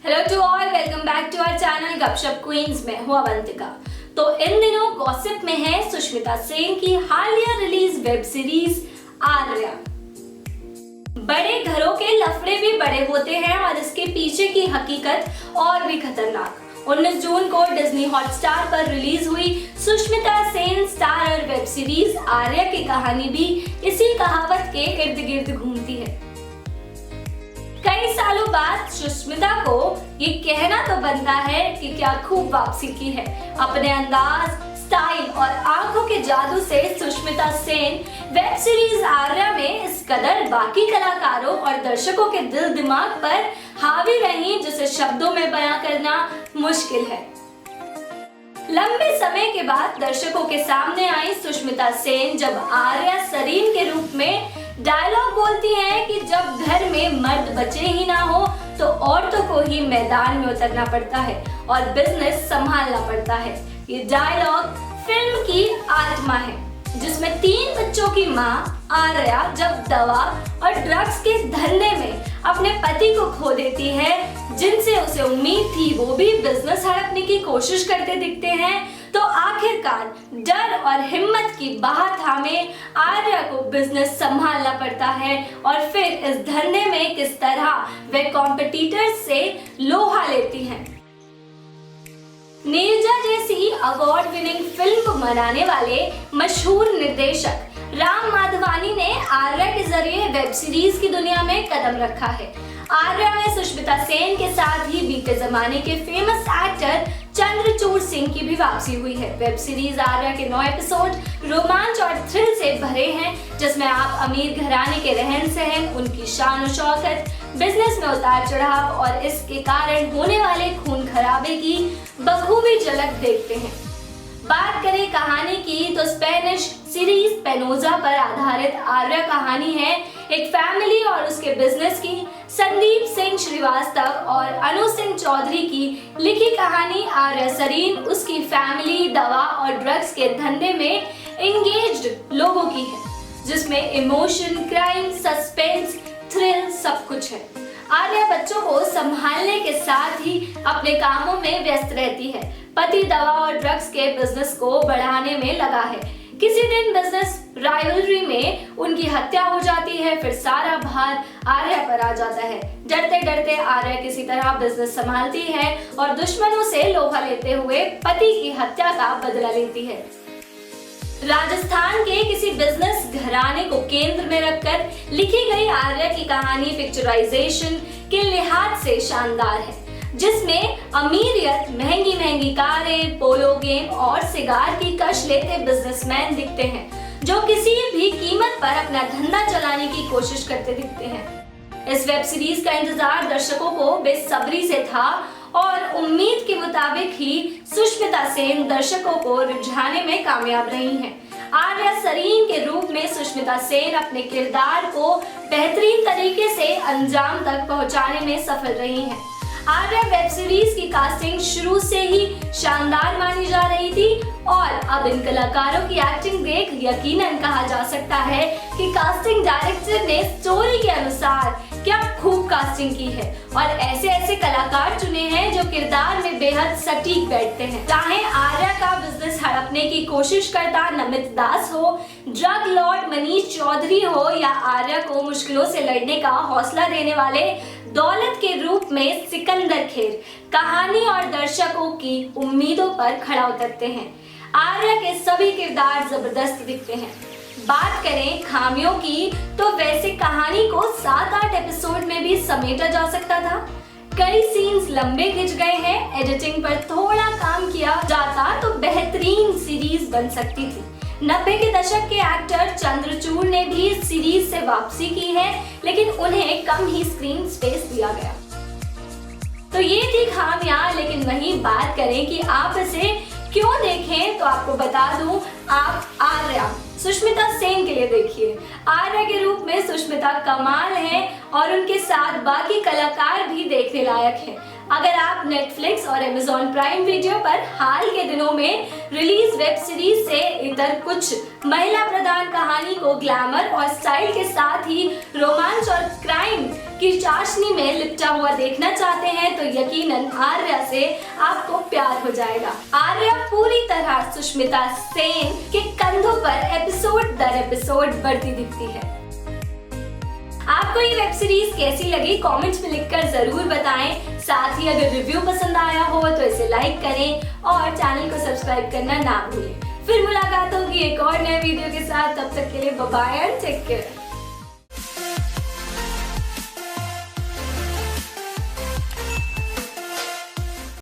Hello to all, welcome back to our channel Gupshup queens में हूँ अवंतिका। तो इन दिनों गॉसिप में है सुष्मिता सेन की हालिया रिलीज वेब सीरीज आर्या। बड़े घरों के लफड़े भी बड़े होते हैं और इसके पीछे की हकीकत और भी खतरनाक। 19 जून को डिज्नी हॉटस्टार पर रिलीज हुई Sushmita Sen starrer web series Arya की कहानी भी इसी कहावत के इर्द गिर्द घूमती है। कई सालों बाद सुष्मिता को ये कहना तो बनता है कि क्या खूब वापसी की है। अपने अंदाज, स्टाइल और आंखों के जादू से सुष्मिता सेन वेब सीरीज आर्या में इस कदर बाकी कलाकारों और दर्शकों के दिल दिमाग पर हावी रही जिसे शब्दों में बयां करना मुश्किल है। लंबे समय के बाद दर्शकों के सामने आई सुष्मिता सेन जब आर्या सरीन के रूप में डायलॉग बोलती हैं कि जब घर में मर्द बचे ही ना हो तो औरतों को ही मैदान में उतरना पड़ता है और बिजनेस संभालना पड़ता है। ये डायलॉग फिल्म की आत्मा है, जिसमें 3 बच्चों की मां आर्या जब दवा और ड्रग्स के धंधे में अपने पति को खो देती है, जिनसे उसे उम्मीद थी वो भी बिजनेस हड़पने की कोशिश करते दिखते हैं, तो आखिरकार डर और हिम्मत की बाह थामे आर्या को बिजनेस संभालना पड़ता है और फिर इस धंधे में किस तरह वे कॉम्पिटिटर्स से लोहा लेती हैं। नीरजा जैसी अवार्ड विनिंग फिल्म बनाने वाले मशहूर निर्देशक राम माधवानी ने आर्या के जरिए वेब सीरीज की दुनिया में कदम रखा है। आर्या में सुष्मिता सेन के साथ ही बीते जमाने के फेमस एक्टर चंद्रचूड़ सिंह की भी वापसी हुई है। वेब सीरीज आर्या के 9 एपिसोड रोमांच और थ्रिल से भरे हैं, जिसमें आप अमीर घराने के रहन सहन, उनकी शान और शौकत, बिजनेस में उतार चढ़ाव और इसके कारण होने वाले खून खराबे की बखूबी झलक देखते हैं। बात करें कहानी की तो स्पेनिश सीरीज पेनोजा पर आधारित आर्या कहानी है एक फैमिली और उसके बिजनेस की। संदीप सिंह श्रीवास्तव और अनु सिंह चौधरी की लिखी कहानी आर्या सरीन उसकी फैमिली, दवा और ड्रग्स के धंधे में एंगेज्ड लोगों की है, जिसमें इमोशन, क्राइम, सस्पेंस, थ्रिल सब कुछ है। आर्या बच्चों को संभालने के साथ ही अपने कामों में व्यस्त रहती है। पति दवा और ड्रग्स के बिजनेस को बढ़ाने में लगा है। किसी दिन बिजनेस राइवलरी में उनकी हत्या हो जाती है, फिर सारा भार आर्या पर आ जाता है। डरते डरते आर्या किसी तरह बिजनेस संभालती है और दुश्मनों से लोहा लेते हुए पति की हत्या का बदला लेती है। राजस्थान के किसी बिजनेस घराने को केंद्र में रखकर लिखी गई आर्या की कहानी पिक्चराइजेशन के लिहाज से शानदार है, जिसमें अमीरियत, महंगी महंगी कारें, पोलो गेम और सिगार की कश लेते बिजनेसमैन दिखते हैं, जो किसी भी कीमत पर अपना धंधा चलाने की कोशिश करते दिखते हैं। इस वेब सीरीज का इंतजार दर्शकों को बेसब्री से था और उम्मीद के मुताबिक ही सुष्मिता सेन दर्शकों को रिझाने में कामयाब रही हैं। आर्या सरीन के रूप में सुष्मिता सेन अपने किरदार को बेहतरीन तरीके से अंजाम तक पहुंचाने में सफल रही हैं। आर्या वेब सीरीज की कास्टिंग शुरू से ही शानदार मानी जा रही थी और अब इन कलाकारों की एक्टिंग देख यकीनन कहा जा सकता है कि कास्टिंग डायरेक्टर ने स्टोरी के अनुसार क्या खूब कास्टिंग की है और ऐसे ऐसे कलाकार चुने हैं जो किरदार में बेहद सटीक बैठते हैं। चाहे आर्या का बिजनेस हड़पने की कोशिश करता नमित दास हो, ड्रग लॉर्ड मनीष चौधरी हो या आर्या को मुश्किलों से लड़ने का हौसला देने वाले दौलत के रूप में सिकंदर खेर, कहानी और दर्शकों की उम्मीदों पर खड़ा उतरते हैं। आर्या के सभी किरदार जबरदस्त दिखते हैं। बात करें खामियों की तो वैसे कहानी को 7-8 एपिसोड में भी समेटा जा सकता था। कई सीन्स लंबे खिंच गए हैं। एडिटिंग पर थोड़ा काम किया जाता तो बेहतरीन सीरीज बन सकती थी। 90 के दशक के एक्टर चंद्रचूड़ ने भी इस सीरीज से वापसी की है, लेकिन उन्हें कम ही स्क्रीन स्पेस दिया गया। तो ये थी खामियां, लेकिन वहीं बात करें कि आप इसे क्यों देखें तो आपको बता दूं, आप आर्या सुष्मिता सेन के लिए देखिए। आर्या के रूप में सुष्मिता कमाल है और उनके साथ बाकी कलाकार भी देखने लायक हैं। अगर आप नेटफ्लिक्स और अमेज़न प्राइम वीडियो पर हाल के दिनों में रिलीज वेब सीरीज से इतर कुछ महिला प्रधान कहानी को ग्लैमर और स्टाइल के साथ ही रोमांच और क्राइम की चाशनी में लिपटा हुआ देखना चाहते हैं तो यकीनन आर्या से आपको प्यार हो जाएगा। आर्या पूरी तरह सुष्मिता सेन के कंधों पर एपिसोड दर एपिसोड बढ़ती दिखती है। आपको ये वेब सीरीज कैसी लगी कमेंट्स में लिखकर जरूर बताएं। साथ ही अगर रिव्यू पसंद आया हो तो इसे लाइक करें और चैनल को सब्सक्राइब करना ना भूलें। फिर मुलाकात होगी एक और नए वीडियो के साथ, तब तक के लिए bye bye and take care.